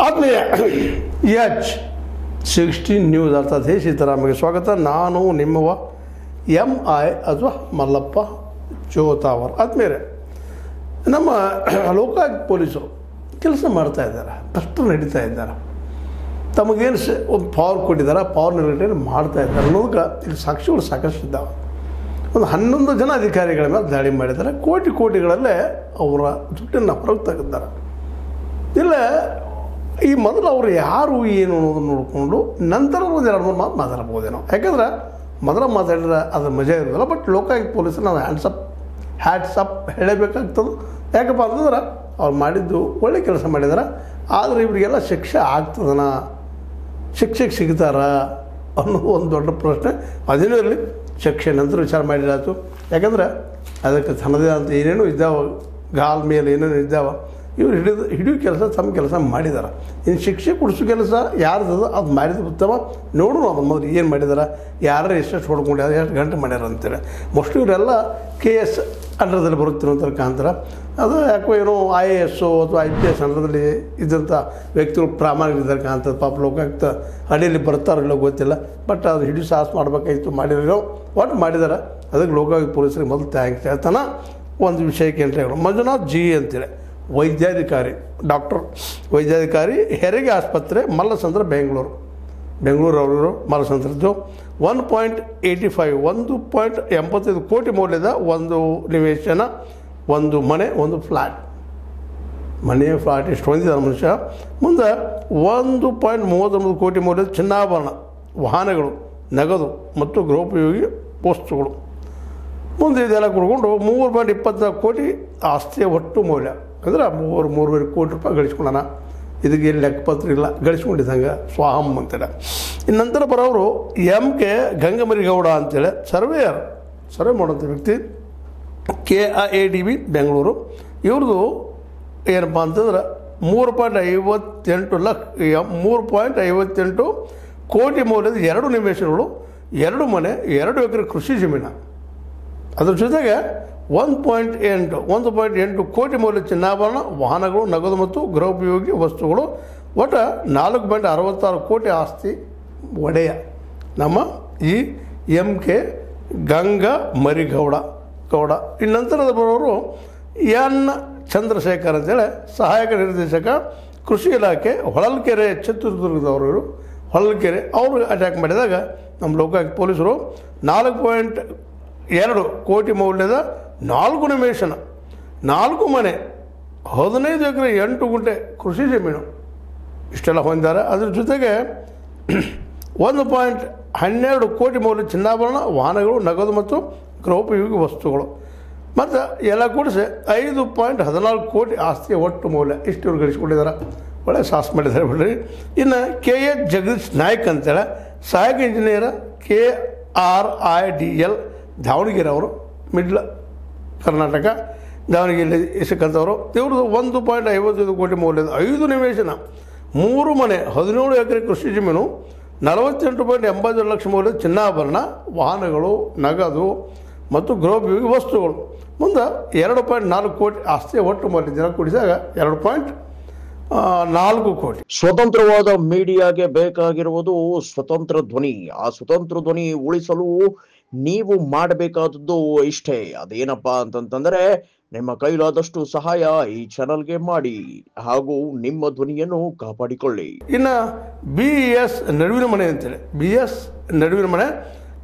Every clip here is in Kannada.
ಆತ್ಮೀಯ H16 ನ್ಯೂಸ್ ಅರ್ಥಾತ್ ಹೇ ಸೀತಾರಾಮಗೆ ಸ್ವಾಗತ. ನಾನು ನಿಮ್ಮವ MI ಅಥವಾ ಮಲ್ಲಪ್ಪ ಜೋತಾವರ್. ಆತ್ಮೀಯರೇ, ನಮ್ಮ ಲೋಕಾಯುಕ್ತ ಪೊಲೀಸರು ಕೆಲಸ ಮಾಡ್ತಾ ಇದ್ದಾರೆ, ಕಷ್ಟ ನಡೀತಾ ಇದ್ದಾರೆ. ತಮಗೇನು ಒಂದು ಪವರ್ ಕೊಟ್ಟಿದ್ದಾರೆ, ಪವರ್ ನಿರ್ವಹಣೆ ಮಾಡ್ತಾ ಇದ್ದಾರೆ ಅನ್ನೋದಕ್ಕೆ ಇಲ್ಲಿ ಸಾಕ್ಷಿಗಳು ಸಾಕಷ್ಟು ಇದ್ದಾವೆ. ಒಂದು 11 ಜನ ಅಧಿಕಾರಿಗಳ ಮೇಲೆ ದಾಳಿ ಮಾಡಿದ್ದಾರೆ. ಕೋಟಿಗಳಲ್ಲೇ ಅವರ ದುಡ್ಡನ್ನು ಹೊರಗೆ ತೆಗೆದಿದ್ದಾರೆ. ಇಲ್ಲ, ಈ ಮೊದಲು ಅವರು ಯಾರು ಏನು ಅನ್ನೋದನ್ನು ನೋಡಿಕೊಂಡು ನಂತರ ಒಂದು 2-3 ಮಾತು ಮಾತಾಡ್ಬೋದೇನೋ. ಯಾಕಂದ್ರೆ ಮೊದಲು ಮಾತಾಡಿದ್ರೆ ಅದ್ರ ಮಜಾ ಇರೋದಿಲ್ಲ. ಬಟ್ ಲೋಕಾಯುಕ್ತ ಪೊಲೀಸರು ನಾವು ಹ್ಯಾಟ್ಸಪ್ ಹೇಳಬೇಕಾಗ್ತದೆ. ಯಾಕಪ್ಪ ಅಂತಂದ್ರೆ ಅವ್ರು ಮಾಡಿದ್ದು ಒಳ್ಳೆ ಕೆಲಸ ಮಾಡಿದಾರೆ. ಆದರೆ ಇವರಿಗೆಲ್ಲ ಶಿಕ್ಷೆ ಆಗ್ತದನ, ಶಿಕ್ಷೆಗೆ ಸಿಗ್ತಾರ ಅನ್ನೋದು ಒಂದು ದೊಡ್ಡ ಪ್ರಶ್ನೆ. ಅದೇನೂ ಇರಲಿ, ಶಿಕ್ಷೆ ನಂತರ ವಿಚಾರ ಮಾಡಿರಾಯ್ತು. ಯಾಕಂದ್ರೆ ಅದಕ್ಕೆ ತನ್ನದೇ ಅಂತ ಏನೇನು ಇದ್ದಾವೆ, ಗಾಲ್ ಮೇಲೆ ಏನೇನು ಇದ್ದಾವೆ, ಇವ್ರು ಹಿಡಿಯೋ ಕೆಲಸ ತಮ್ಮ ಕೆಲಸ ಮಾಡಿದ್ದಾರೆ. ಇನ್ನು ಶಿಕ್ಷೆ ಕೊಡಿಸೋ ಕೆಲಸ ಯಾರ್ದು ಅದು ಮಾಡಿದ ಉತ್ತಮ. ನೋಡೋಣ ಅದನ್ನು ಮೊದಲು ಏನು ಮಾಡಿದಾರೆ, ಯಾರು ಎಷ್ಟೆಷ್ಟು ಹೊಡ್ಕೊಂಡಿದ್ದಾರೆ, ಎಷ್ಟು ಗಂಟೆ ಮಾಡ್ಯಾರ ಅಂತೇಳಿ. ಮೋಸ್ಟ್ಲಿ ಇವರೆಲ್ಲ KS ಅಂಡರ್ದಲ್ಲಿ ಬರುತ್ತಿರೋ ಅಂತ ಕಾಣ್ತಾರೆ. ಅದು ಯಾಕೋ ಏನೋ IAS ಅಥವಾ IPS ಅಂಡರ್ದಲ್ಲಿ ಇದ್ದಂಥ ವ್ಯಕ್ತಿಗಳು ಪ್ರಾಮಾಣಿಕರಿದ್ದಾರೆ ಕಾಣ್ತದೆ. ಪಾಪ ಲೋಕಾಯುಕ್ತ ಅಡಿಯಲ್ಲಿ ಬರ್ತಾರಿಲ್ಲ ಗೊತ್ತಿಲ್ಲ. ಬಟ್ ಅದು ಹಿಡಿದು ಸಾಹಸ ಮಾಡಬೇಕಾಗಿತ್ತು, ಮಾಡಿರೋ ಒಟ್ಟು ಮಾಡಿದ್ದಾರೆ. ಅದಕ್ಕೆ ಲೋಕಾಯುಕ್ತ ಪೊಲೀಸರಿಗೆ ಮೊದಲು ಥ್ಯಾಂಕ್ಸ್ ಹೇಳ್ತಾನೆ. ಒಂದು ವಿಷಯಕ್ಕೆ ಎಂಟ್ರಿ ಮಂಜುನಾಥ್ G ಅಂತೇಳಿ ವೈದ್ಯಾಧಿಕಾರಿ, ಡಾಕ್ಟರ್ ವೈದ್ಯಾಧಿಕಾರಿ, ಹೆರಿಗೆ ಆಸ್ಪತ್ರೆ ಮಲ್ಲಸಂದ್ರ ಬೆಂಗಳೂರು ಅವರು ಮಲ್ಲಸಂದ್ರದ್ದು 1.85 1.85 ಕೋಟಿ ಮೌಲ್ಯದ ಒಂದು ನಿವೇಶನ, ಒಂದು ಮನೆ, ಒಂದು ಫ್ಲ್ಯಾಟ್. ಫ್ಲ್ಯಾಟ್ ಇಷ್ಟು ಹೊಂದಿದ್ದಾರೆ ಮನುಷ್ಯ. ಮುಂದೆ 1.39 ಕೋಟಿ ಮೌಲ್ಯದ ಚಿನ್ನಾಭರಣ, ವಾಹನಗಳು, ನಗದು ಮತ್ತು ಗೃಹೋಪಯೋಗಿ ವಸ್ತುಗಳು. ಮುಂದೆ ಇದೆಲ್ಲ ಕೊಡ್ಕೊಂಡು 3.24 ಕೋಟಿ ಆಸ್ತಿಯ ಒಟ್ಟು ಮೌಲ್ಯ. ಅಂದರೆ 3.5 ಕೋಟಿ ರೂಪಾಯಿ ಗಳಿಸ್ಕೊಳ್ಳೋಣ. ಇದಕ್ಕೆ ಏನು ಲೆಕ್ಕಪತ್ರ ಇಲ್ಲ, ಗಳಿಸ್ಕೊಂಡಿದ್ದಂಗೆ ಸ್ವಾಹಂ ಅಂತೇಳಿ. ಇನ್ನು ನಂತರ ಬರೋರು MK ಗಂಗಮರಿಗೌಡ ಅಂತೇಳಿ ಸರ್ವೆ ಮಾಡೋಂಥ ವ್ಯಕ್ತಿ, KIADB ಬೆಂಗಳೂರು. ಇವ್ರದ್ದು ಏನಪ್ಪ ಅಂತಂದ್ರೆ 3.58 ಕೋಟಿ ಮೌಲ್ಯದ 2 ನಿವೇಶನಗಳು, 2 ಮನೆ, 2 ಎಕರೆ ಕೃಷಿ ಜಮೀನು. ಅದ್ರ ಜೊತೆಗೆ 1.8 ಕೋಟಿ ಮೌಲ್ಯ ಚಿನ್ನಾಭರಣ, ವಾಹನಗಳು, ನಗದು ಮತ್ತು ಗೃಹೋಪಯೋಗಿ ವಸ್ತುಗಳು. ಒಟ್ಟು 4.66 ಕೋಟಿ ಆಸ್ತಿ ಒಡೆಯ ನಮ್ಮ ಈ MK ಗಂಗಮರಿಗೌಡ. ಇನ್ನು ನಂತರದ ಬರೋರು N ಚಂದ್ರಶೇಖರ್ ಅಂತೇಳಿ ಸಹಾಯಕ ನಿರ್ದೇಶಕ, ಕೃಷಿ ಇಲಾಖೆ, ಹೊಳಲ್ಕೆರೆ, ಚಿತ್ರದುರ್ಗದವರು. ಹೊಳಲ್ಕೆರೆ ಅವರು ಅಟ್ಯಾಕ್ ಮಾಡಿದಾಗ ನಮ್ಮ ಲೋಕಾಯುಕ್ತ ಪೊಲೀಸರು 4.2 ಕೋಟಿ ಮೌಲ್ಯದ 4 ನಿವೇಶನ, 4 ಮನೆ, 15 ಎಕರೆ 8 ಗುಂಟೆ ಕೃಷಿ ಜಮೀನು ಇಷ್ಟೆಲ್ಲ ಹೊಂದಿದ್ದಾರೆ. ಅದ್ರ ಜೊತೆಗೆ 1.12 ಕೋಟಿ ಮೌಲ್ಯ ಚಿನ್ನಾಭರಣ, ವಾಹನಗಳು, ನಗದು ಮತ್ತು ಗೃಹೋಪಯೋಗಿ ವಸ್ತುಗಳು. ಮತ್ತು ಎಲ್ಲ ಕೂಡಿಸಿ 5.14 ಕೋಟಿ ಆಸ್ತಿಯ ಒಟ್ಟು ಮೌಲ್ಯ. ಇಷ್ಟು ಇವ್ರು ಗಳಿಸ್ಕೊಂಡಿದ್ದಾರೆ. ಒಳ್ಳೆ ಸಾಹಸ ಮಾಡಿದ್ದಾರೆ ಬಿಡ್ರಿ. ಇನ್ನು KH ಜಗದೀಶ್ ನಾಯ್ಕ್ ಅಂತೇಳಿ ಸಹಾಯಕ ಇಂಜಿನಿಯರ್, KRIDL ದಾವಣಗೆರೆ ಅವರು, ಮಿಡ್ಲ್ ಕರ್ನಾಟಕ ದಾವಣಗೆರೆ ಸಿಕ್ಕಂಥವ್ರು. ಇವ್ರದ್ದು 1.55 ಕೋಟಿ ಮೌಲ್ಯದ 5 ನಿವೇಶನ, 3 ಮನೆ, 17 ಎಕರೆ ಕೃಷಿ ಜಮೀನು, 48.82 ಲಕ್ಷ ಮೌಲ್ಯದ ಚಿನ್ನಾಭರಣ, ವಾಹನಗಳು, ನಗದು ಮತ್ತು ಗೃಹೋಪಯೋಗಿ ವಸ್ತುಗಳು. ಮುಂದೆ 2.4 ಕೋಟಿ ಆಸ್ತಿಯ ಒಟ್ಟು ಮೌಲ್ಯ ಜನ ಕೂಡಿಸಿದಾಗ 2.4 ಕೋಟಿ. ಸ್ವತಂತ್ರವಾದ ಮೀಡಿಯಾಗೆ ಬೇಕಾಗಿರುವುದು ಸ್ವತಂತ್ರ ಧ್ವನಿ. ಆ ಸ್ವತಂತ್ರ ಧ್ವನಿ ಉಳಿಸಲು ನೀವು ಮಾಡಬೇಕಾದದ್ದು ಇಷ್ಟೇ. ಅದೇನಪ್ಪಾ ಅಂತಂತಂದ್ರೆ ನಿಮ್ಮ ಕೈಲಾದಷ್ಟು ಸಹಾಯ ಈ ಚಾನಲ್ಗೆ ಮಾಡಿ ಹಾಗೂ ನಿಮ್ಮ ಧ್ವನಿಯನ್ನು ಕಾಪಾಡಿಕೊಳ್ಳಿ. ಇನ್ನು BS ನಡುವಿನ ಮನೆ ಅಂತೇಳಿ, BS ನಡುವಿನ ಮನೆ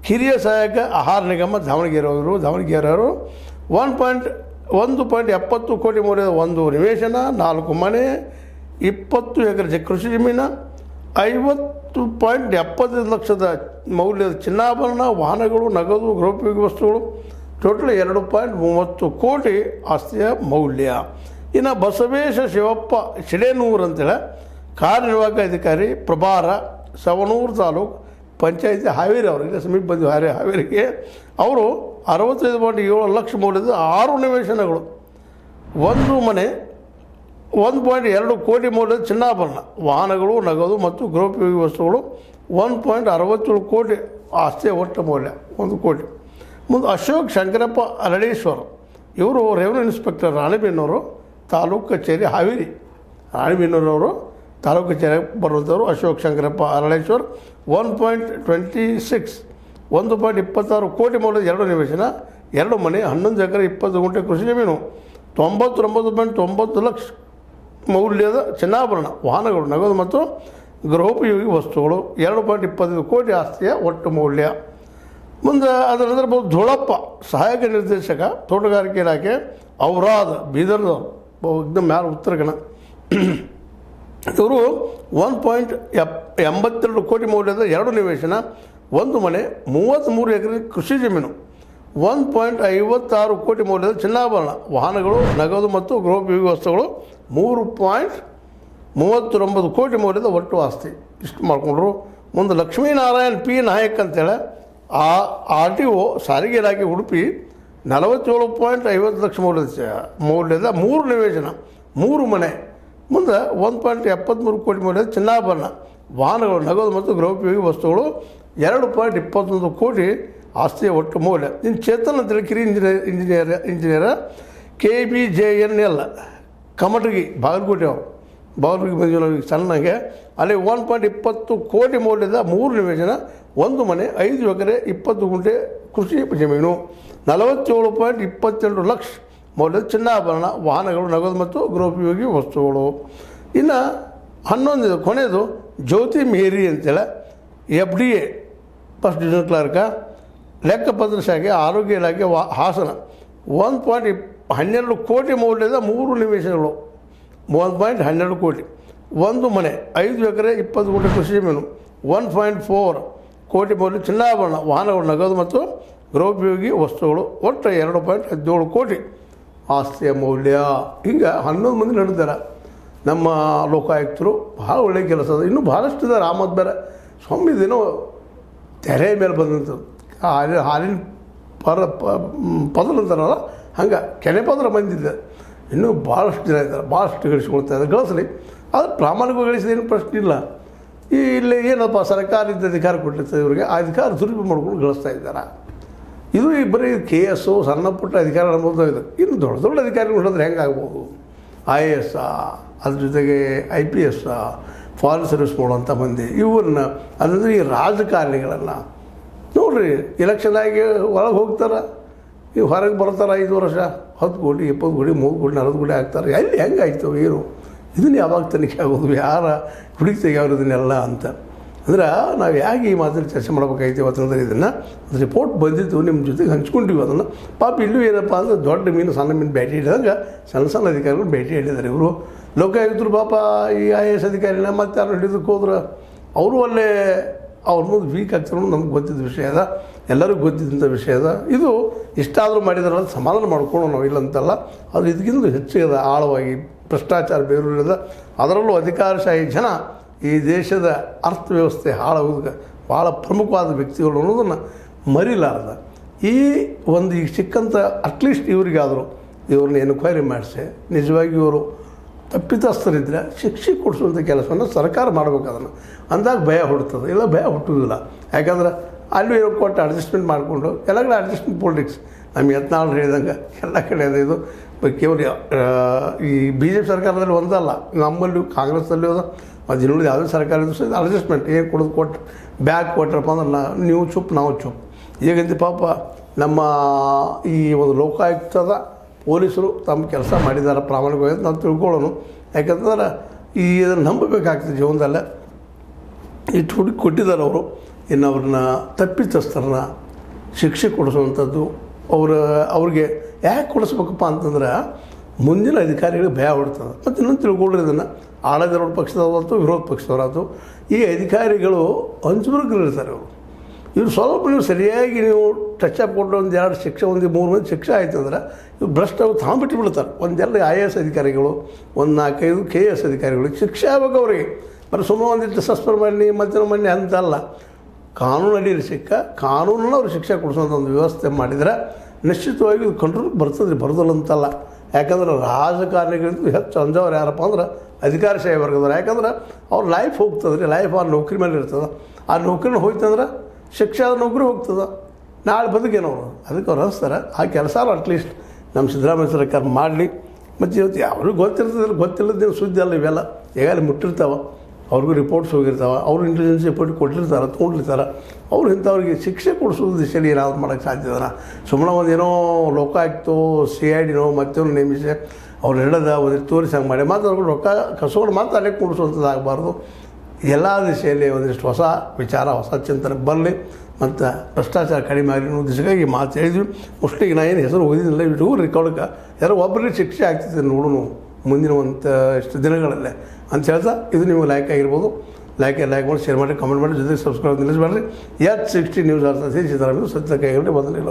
ಕಿರಿಯ ಸಹಾಯಕ ಆಹಾರ ನಿಗಮ ದಾವಣಗೆರೆಯವರು 1.70 ಕೋಟಿ ಮೌಲ್ಯದ 1 ನಿವೇಶನ, 4 ಮನೆ, 20 ಎಕರೆ ಕೃಷಿ ಜಮೀನು, 50.75 ಲಕ್ಷದ ಮೌಲ್ಯದ ಚಿನ್ನಾಭರಣ, ವಾಹನಗಳು, ನಗದು, ಗೃಹೋಪಯೋಗಿ ವಸ್ತುಗಳು. ಟೋಟಲ್ 2.30 ಕೋಟಿ ಆಸ್ತಿಯ ಮೌಲ್ಯ. ಇನ್ನು ಬಸವೇಶ ಶಿವಪ್ಪ ಶಿಡೇನೂರು ಅಂತೇಳಿ ಕಾರ್ಯನಿರ್ವಾಹಕ ಅಧಿಕಾರಿ, ಪ್ರಭಾರ, ಸವಣೂರು ತಾಲೂಕು ಪಂಚಾಯತಿ, ಹಾವೇರಿ. ಅವರು ಇಲ್ಲಿ ಸಮೀಪ ಬಂದು ಹಾವೇರಿಗೆ. ಅವರು 65.7 ಲಕ್ಷ ಮೌಲ್ಯದ 6 ನಿವೇಶನಗಳು, 1 ಮನೆ, 1.2 ಕೋಟಿ ಮೌಲ್ಯದ ಚಿನ್ನಾಭರಣ, ವಾಹನಗಳು, ನಗದು ಮತ್ತು ಗೃಹೋಪಯೋಗಿ ವಸ್ತುಗಳು. 1.67 ಕೋಟಿ ಆಸ್ತಿಯ ಒಟ್ಟು ಮೌಲ್ಯ, 1 ಕೋಟಿ. ಮುಂದೆ ಅಶೋಕ್ ಶಂಕರಪ್ಪ ಅರಳೇಶ್ವರ್, ಇವರು ರೆವಿನ್ಯೂ ಇನ್ಸ್ಪೆಕ್ಟರ್, ರಾಣಿಬೆನ್ನೂರು ತಾಲೂಕು ಕಚೇರಿ, ಹಾವೇರಿ. ರಾಣಿಬೆನ್ನೂರವರು ತಾಲೂಕು ಕಚೇರಿ ಬರುವಂಥವ್ರು ಅಶೋಕ್ ಶಂಕರಪ್ಪ ಅರಳೇಶ್ವರ್ 1.26 1.26 ಕೋಟಿ ಮೌಲ್ಯದ 2 ನಿವೇಶನ 2 ಮನೆ 11 ಎಕರೆ 20 ಗುಂಟೆ ಕೃಷಿ ಜಮೀನು 99.9 ಲಕ್ಷ ಮೌಲ್ಯದ ಚಿನ್ನಾಭರಣ ವಾಹನಗಳು ನಗದು ಮತ್ತು ಗೃಹೋಪಯೋಗಿ ವಸ್ತುಗಳು 2.25 ಕೋಟಿ ಆಸ್ತಿಯ ಒಟ್ಟು ಮೌಲ್ಯ. ಮುಂದೆ ಅದರ ನಂತರ ಧೋಳಪ್ಪ ಸಹಾಯಕ ನಿರ್ದೇಶಕ ತೋಟಗಾರಿಕೆ ಇಲಾಖೆ ಔರಾದ್ ಬೀದರ್ದವರು एकदम ಮ್ಯಾಲ ಉತ್ತರ ಕಣ. ಇವರು 1.82 ಕೋಟಿ ಮೌಲ್ಯದ 2 ನಿವೇಶನ 1 ಮನೆ 33 ಎಕರೆ ಕೃಷಿ ಜಮೀನು 1.56 ಕೋಟಿ ಮೌಲ್ಯದ ಚಿನ್ನಾಭರಣ ವಾಹನಗಳು ನಗದು ಮತ್ತು ಗೃಹೋಪಯೋಗಿ ವಸ್ತುಗಳು 3.39 ಕೋಟಿ ಮೌಲ್ಯದ ಒಟ್ಟು ಆಸ್ತಿ. ಇಷ್ಟು ಮಾಡಿಕೊಂಡ್ರು. ಮುಂದೆ ಲಕ್ಷ್ಮೀನಾರಾಯಣ್ ಪಿ ನಾಯಕ್ ಅಂತೇಳಿ RTO ಸಾರಿಗೆ ಇಲಾಖೆ ಉಡುಪಿ 47.50 ಲಕ್ಷ ಮೌಲ್ಯದ 3 ನಿವೇಶನ 3 ಮನೆ ಮುಂದೆ 1.73 ಕೋಟಿ ಮೌಲ್ಯದ ಚಿನ್ನಾಭರಣ ವಾಹನಗಳು ನಗದು ಮತ್ತು ಗೃಹೋಪಯೋಗಿ ವಸ್ತುಗಳು 2.21 ಕೋಟಿ ಆಸ್ತಿಯ ಒಟ್ಟು ಮೌಲ್ಯ. ಇನ್ನು ಚೇತನ್ ಅಂತೇಳಿ ಕಿರಿ ಇಂಜಿನಿಯರ್ KBJNL ಕಮಟಗಿ ಬಾಗಲಕೋಟೆ ಅವರು ಬಾಗಲಕೋಟೆ ಬಂದಿರೋ ಸಣ್ಣಗೆ ಅಲ್ಲಿ 1.20 ಕೋಟಿ ಮೌಲ್ಯದ 3 ನಿವೇಶನ 1 ಮನೆ 5 ಎಕರೆ 20 ಗುಂಟೆ ಕೃಷಿ ಜಮೀನು 47.22 ಲಕ್ಷ ಮೌಲ್ಯದ ಚಿನ್ನಾಭರಣ ವಾಹನಗಳು ನಗದು ಮತ್ತು ಗೃಹೋಪಯೋಗಿ ವಸ್ತುಗಳು. ಇನ್ನು 11 ಕೊನೆಯದು ಜ್ಯೋತಿ ಮೇರಿ ಅಂತೇಳಿ FDA ಫಸ್ಟ್ ಡಿವಿಷನ್ ಕ್ಲರ್ಕ ಲೆಕ್ಕಪತ್ರ ಶಾಖೆ ಆರೋಗ್ಯ ಇಲಾಖೆ ಹಾಸನ 1.12 ಕೋಟಿ ಮೌಲ್ಯದ 3 ನಿವೇಶನಗಳು 1.12 ಕೋಟಿ 1 ಮನೆ 5 ಎಕರೆ 20 ಗುಂಟೆ ಕೃಷಿ ಜಮೀನು 1.4 ಕೋಟಿ ಮೌಲ್ಯ ಚಿನ್ನಾಭರಣ ವಾಹನಗಳು ನಗದು ಮತ್ತು ಗೃಹೋಪಯೋಗಿ ವಸ್ತುಗಳು ಒಟ್ಟು 2.17 ಕೋಟಿ ಆಸ್ತಿಯ ಮೌಲ್ಯ. ಹಿಂಗೆ 11 ಮಂದಿ ನಡೆದಾರೆ ನಮ್ಮ ಲೋಕಾಯುಕ್ತರು. ಭಾಳ ಒಳ್ಳೆಯ ಕೆಲಸ ಅದ. ಇನ್ನೂ ಭಾಳಷ್ಟು ಇದ್ದಾರೆ. ಆಮದು ಬೇರೆ ಸ್ವಾಮಿದೇನೋ ತೆರೆ ಮೇಲೆ ಬಂದಂಥದ್ದು ಹಾಲಿನ ಪದಲು ಅಂತಾರಲ್ಲ ಹಂಗೆ ಕೆನೆ ಪದರ ಬಂದಿದ್ದೆ. ಇನ್ನೂ ಭಾಳಷ್ಟು ಜನ ಇದ್ದಾರೆ. ಭಾಳಷ್ಟು ಗಳಿಸ್ಕೊಳ್ತಾ ಇದ್ದಾರೆ. ಗಳಿಸಲಿ, ಆದರೆ ಪ್ರಾಮಾಣಿಕವಾಗಿ ಗಳಿಸಿದೇನು ಪ್ರಶ್ನೆ ಇಲ್ಲ. ಇಲ್ಲಿ ಏನಪ್ಪ ಸರ್ಕಾರದಿಂದ ಅಧಿಕಾರ ಕೊಟ್ಟಿರ್ತದೆ ಇವರಿಗೆ, ಆ ಅಧಿಕಾರ ದುರುಪಯೋಗ ಮಾಡ್ಕೊಂಡು ಗಳಿಸ್ತಾ ಇದ್ದಾರೆ. ಇದು ಈ ಬರೀ KS ಸಣ್ಣ ಪುಟ್ಟ ಅಧಿಕಾರ ಅನ್ಬೋದು. ಇದು ಇನ್ನು ದೊಡ್ಡ ದೊಡ್ಡ ಅಧಿಕಾರಿಗಳು ನೋಡಿದ್ರೆ ಹೆಂಗೆ ಆಗ್ಬೋದು. IAS ಅದ್ರ ಜೊತೆಗೆ IPS ಫಾರಿನ್ ಸರ್ವಿಸ್ ಮಾಡುವಂಥ ಮಂದಿ ಇವ್ರನ್ನ ಅಂದರೆ ಈ ರಾಜಕಾರಣಿಗಳನ್ನು ನೋಡಿರಿ ಎಲೆಕ್ಷನ್ ಆಗಿ ಒಳಗೆ ಹೋಗ್ತಾರೆ, ಇವು ಹೊರಗೆ ಬರ್ತಾರೆ 5 ವರ್ಷ 10 ಕೋಟಿ 20 ಕೋಟಿ 30 ಕೋಟಿ 40 ಕೋಟಿ ಆಗ್ತಾರೆ. ಎಲ್ಲಿ ಹೆಂಗೆ ಆಯ್ತು ಏನು ಇದನ್ನು ಯಾವಾಗ ತನಿಖೆ ಆಗೋದು, ಯಾರ ಹುಡುಗಿ ತೆಗೆಯೋರು ಇದನ್ನೆಲ್ಲ ಅಂತ ಅಂದ್ರೆ ನಾವು ಯಾಕೆ ಈ ಮಾತನ್ನು ಚರ್ಚೆ ಮಾಡ್ಬೇಕಾಯ್ತು ಇವತ್ತಂದ್ರೆ ಇದನ್ನು ರಿಪೋರ್ಟ್ ಬಂದಿದ್ದು ನಿಮ್ಮ ಜೊತೆಗೆ ಹಂಚ್ಕೊಂಡಿವಿ. ಅದನ್ನು ಪಾಪ ಇಲ್ಲೂ ಏನಪ್ಪ ಅಂದ್ರೆ ದೊಡ್ಡ ಮೀನು ಸಣ್ಣ ಮೀನು ಭೇಟಿ ಹಿಡಿದಂಗೆ ಸಣ್ಣ ಸಣ್ಣ ಅಧಿಕಾರಿಗಳು ಭೇಟಿ ಹಿಡಿದಾರೆ. ಇವರು ಲೋಕಾಯುಕ್ತರು ಪಾಪ ಈ IAS ಅಧಿಕಾರಿನ ಮತ್ತು ಯಾರು ಹಿಡಿದಕ್ಕೆ ಹೋದ್ರೆ ಅವರು ಅಲ್ಲೇ ಅವ್ರ ಮುಂದೆ ವೀಕ್ ಆಗ್ತಾರೆ. ನಮ್ಗೆ ಗೊತ್ತಿದ್ದ ವಿಷಯ ಅದ, ಎಲ್ಲರಿಗೂ ಗೊತ್ತಿದ್ದಂಥ ವಿಷಯ ಅದ. ಇದು ಇಷ್ಟಾದರೂ ಮಾಡಿದಾರಲ್ಲ ಸಮಾಧಾನ ಮಾಡ್ಕೊಳ್ಳೋ ನಾವು ಇಲ್ಲಂತಲ್ಲ. ಅದು ಇದಕ್ಕಿಂತ ಹೆಚ್ಚಿಗೆ ಆಳವಾಗಿ ಭ್ರಷ್ಟಾಚಾರ ಬೇರೂರಿದ, ಅದರಲ್ಲೂ ಅಧಿಕಾರಶಾಹಿ ಜನ ಈ ದೇಶದ ಅರ್ಥವ್ಯವಸ್ಥೆ ಹಾಳಾಗೋದಕ್ಕೆ ಭಾಳ ಪ್ರಮುಖವಾದ ವ್ಯಕ್ತಿಗಳು ಅನ್ನೋದನ್ನು ಮರಿಲಾರ್ದ ಈ ಒಂದು ಈಗ ಸಿಕ್ಕಂಥ ಅಟ್ಲೀಸ್ಟ್ ಇವರಿಗಾದರೂ ಇವ್ರನ್ನ ಎನ್ಕ್ವೈರಿ ಮಾಡಿಸಿ ನಿಜವಾಗಿ ಇವರು ತಪ್ಪಿತಸ್ಥರಿದ್ದರೆ ಶಿಕ್ಷೆ ಕೊಡಿಸುವಂಥ ಕೆಲಸವನ್ನು ಸರ್ಕಾರ ಮಾಡಬೇಕು. ಅದನ್ನು ಅಂದಾಗ ಭಯ ಹುಡ್ತದೆ, ಇಲ್ಲ ಭಯ ಹುಟ್ಟುವುದಿಲ್ಲ. ಯಾಕಂದ್ರೆ ಅಲ್ಲಿ ಇರೋ ಕೊಟ್ಟು ಅಡ್ಜಸ್ಟ್ಮೆಂಟ್ ಮಾಡಿಕೊಂಡು ಎಲ್ಲ ಕಡೆ ಅಡ್ಜಸ್ಟ್ಮೆಂಟ್ ಪೊಲಿಟಿಕ್ಸ್ ನಮಗೆ ಯತ್ನಾಳ್ ಹೇಳಿದಂಗೆ ಎಲ್ಲ ಕಡೆ ಅದ. ಇದು ಕೇವಲ ಈ BJP ಸರ್ಕಾರದಲ್ಲಿ ಒಂದಲ್ಲ, ನಮ್ಮಲ್ಲಿ ಕಾಂಗ್ರೆಸ್ಸಲ್ಲಿ ಹೋದ ಮತ್ತು ಇನ್ನುಳಿದ ಯಾವುದೇ ಸರ್ಕಾರ ಇದ್ದು ಸಹ ಅಡ್ಜಸ್ಟ್ಮೆಂಟ್ ಏನು ಕೊಟ್ಟು ಬ್ಯಾಗ್ ಕೊಟ್ಟರಪ್ಪ ಅಂದ್ರೆ ನೀವು ಚುಪ್ ನಾವು ಚುಪ್. ಈಗಂತ ಪಾಪ ನಮ್ಮ ಈ ಒಂದು ಲೋಕಾಯುಕ್ತದ ಪೊಲೀಸರು ತಮ್ಮ ಕೆಲಸ ಮಾಡಿದ್ದಾರೆ ಪ್ರಾಮಾಣಿಕವಾಗಿ ನಾವು ತಿಳ್ಕೊಳ್ಳೋಣ. ಯಾಕಂತಂದ್ರೆ ಈ ಇದನ್ನು ನಂಬಬೇಕಾಗ್ತದೆ ಜೀವನದಲ್ಲೇ. ಇಷ್ಟು ಹುಡುಕಿ ಕೊಟ್ಟಿದ್ದಾರೆ ಅವರು. ಇನ್ನು ಅವ್ರನ್ನ ತಪ್ಪಿತಸ್ಥರನ್ನ ಶಿಕ್ಷೆ ಕೊಡಿಸುವಂಥದ್ದು ಅವ್ರಿಗೆ ಯಾಕೆ ಕೊಡಿಸ್ಬೇಕಪ್ಪ ಅಂತಂದ್ರೆ ಮುಂದಿನ ಅಧಿಕಾರಿಗಳಿಗೆ ಭಯ ಹೊಡ್ತದೆ. ಮತ್ತು ಇನ್ನೊಂದು ತಿಳ್ಕೊಳ್ಳಿ, ಇದನ್ನು ಆಳದಿರೋರ ಪಕ್ಷದವರಾಯ್ತು ವಿರೋಧ ಪಕ್ಷದವರಾಯ್ತು ಈ ಅಧಿಕಾರಿಗಳು ಹಂಚುಬರ್ಗರಿರ್ತಾರೆ. ಇವ್ರು ಸ್ವಲ್ಪ ನೀವು ಸರಿಯಾಗಿ ನೀವು ಟಚ್ ಅಪ್ ಕೊಟ್ಟು 1-2 ಶಿಕ್ಷೆ 1-3 ಮಂದಿ ಶಿಕ್ಷೆ ಆಯ್ತು ಅಂದ್ರೆ ಇವ್ರು ಭ್ರಷ್ಟ ಬಿಟ್ಟು ಬಿಡ್ತಾರೆ. 1-2 IAS ಅಧಿಕಾರಿಗಳು 1-4-5 KS ಅಧಿಕಾರಿಗಳು ಶಿಕ್ಷೆ ಆಗ್ಬೇಕು ಅವರಿಗೆ. ಮತ್ತು ಸುಮ್ಮನೆ ಒಂದಿಟ್ಟು ಸಸ್ಪೆಂಡ್ ಮಾಡಿ ಮಧ್ಯೆ ಅಂತಲ್ಲ, ಕಾನೂನು ಅಡಿಯಲ್ಲಿ ಸಿಕ್ಕ ಕಾನೂನನ್ನು ಅವ್ರು ಶಿಕ್ಷೆ ಕೊಡಿಸೋಂಥ ಒಂದು ವ್ಯವಸ್ಥೆ ಮಾಡಿದರೆ ನಿಶ್ಚಿತವಾಗಿ ಇದು ಕಂಟ್ರೋಲ್ ಬರ್ತದೆ, ಬರೋದಿಲ್ಲ ಅಂತಲ್ಲ. ಯಾಕಂದ್ರೆ ರಾಜಕಾರಣಿಗಳಿಂದ ಹೆಚ್ಚು ಅಂಜವ್ರು ಯಾರಪ್ಪ ಅಂದ್ರೆ ಅಧಿಕಾರಶಾಹಿ ವರ್ಗದವ್ರು. ಯಾಕಂದ್ರೆ ಅವ್ರ ಲೈಫ್ ಹೋಗ್ತದೆ ರೀ, ಲೈಫ್ ಆ ನೌಕರಿ ಮೇಲೆ ಇರ್ತದೆ. ಆ ನೌಕರಿನ ಹೋಯ್ತಂದ್ರೆ ಶಿಕ್ಷೆ ಆದ ನೌಕರಿ ಹೋಗ್ತದೆ, ನಾಳೆ ಬದುಕೇನವರು. ಅದಕ್ಕೆ ಅವ್ರು ಅನಿಸ್ತಾರೆ ಆ ಕೆಲಸ ಅಟ್ಲೀಸ್ಟ್ ನಮ್ಮ ಸಿದ್ದರಾಮಯ್ಯ ಸರ್ಕಾರ ಮಾಡಲಿ. ಮತ್ತು ಇವತ್ತು ಅವ್ರಿಗೆ ಗೊತ್ತಿರ್ತದೆ ಗೊತ್ತಿಲ್ಲದೇನು ಸುದ್ದಿ ಅಲ್ಲ ಇವೆಲ್ಲ ಈಗಾಗಲೇ ಮುಟ್ಟಿರ್ತಾವೆ, ಅವ್ರಿಗೂ ರಿಪೋರ್ಟ್ಸ್ ಹೋಗಿರ್ತಾವೆ, ಅವರು ಇಂಟೆಲಿಜೆನ್ಸ್ ರಿಪೋರ್ಟ್ ಕೊಟ್ಟಿರ್ತಾರೆ, ತೊಗೊಂಡಿರ್ತಾರೆ. ಅವ್ರು ಇಂಥವ್ರಿಗೆ ಶಿಕ್ಷೆ ಕೊಡಿಸೋದು ದಿಶೆಯಲ್ಲಿ ಏನಾದ್ರು ಮಾಡೋಕ್ಕೆ ಸಾಧ್ಯದನ? ಸುಮ್ಮನೆ ಒಂದೇನೋ ಲೋಕಾಯುಕ್ತೋ CID ಮತ್ತೊಂದು ನೇಮಿಸಿ ಅವ್ರು ಹಿಡಿದ ಒಂದು ತೋರಿಸಿ ಹಂಗೆ ಮಾಡಿ ಮಾತಾಡ್ಕೊಂಡು ರೊಕ್ಕ ಕಸೋಡು ಮಾತಾಡೇ ಕೂಡಿಸುವಂಥದ್ದಾಗಬಾರ್ದು. ಎಲ್ಲ ದಿಶೆಯಲ್ಲಿ ಒಂದಿಷ್ಟು ಹೊಸ ವಿಚಾರ, ಹೊಸ ಚಿಂತನೆ ಬರಲಿ ಮತ್ತು ಭ್ರಷ್ಟಾಚಾರ ಕಡಿಮೆ ಆಗಲಿ ಅನ್ನೋ ದಿಶೆಗಾಗಿ ಮಾತು ಹೇಳಿದ್ವಿ. ಮೋಸ್ಟ್ಲಿ ಈಗ ನಾ ಏನು ಹೆಸರು ಓದಿದ್ದಿಲ್ಲ, ಇಟ್ಟು ರೆಕಾರ್ಡ್ಗೆ ಯಾರೋ ಒಬ್ಬರಿಗೆ ಶಿಕ್ಷೆ ಆಗ್ತಿದೆ ನೋಡೋಣ ಮುಂದಿನ ಒಂದು ಇಷ್ಟು ದಿನಗಳಲ್ಲೇ ಅಂತ ಹೇಳ್ತಾ, ಇದು ನಿಮಗೆ ಲೈಕ್ ಆಗಿರ್ಬೋದು. ಲೈಕ್ ಮಾಡಿ, ಶೇರ್ ಮಾಡಿ, ಕಮೆಂಟ್ ಮಾಡಿ, ಜೊತೆಗೆ ಸಬ್ಸ್ಕ್ರೈಬ್ ನಿಲ್ಲಿಸಬೇಡ್ರಿ. H60 ನ್ಯೂಸ್ ಅರ್ಥ ಸಿದ್ದರಾಮಯ್ಯ ಸತ್ಯ ಕೈಗೊಂಡು ಬಂದಿಲ್ಲ.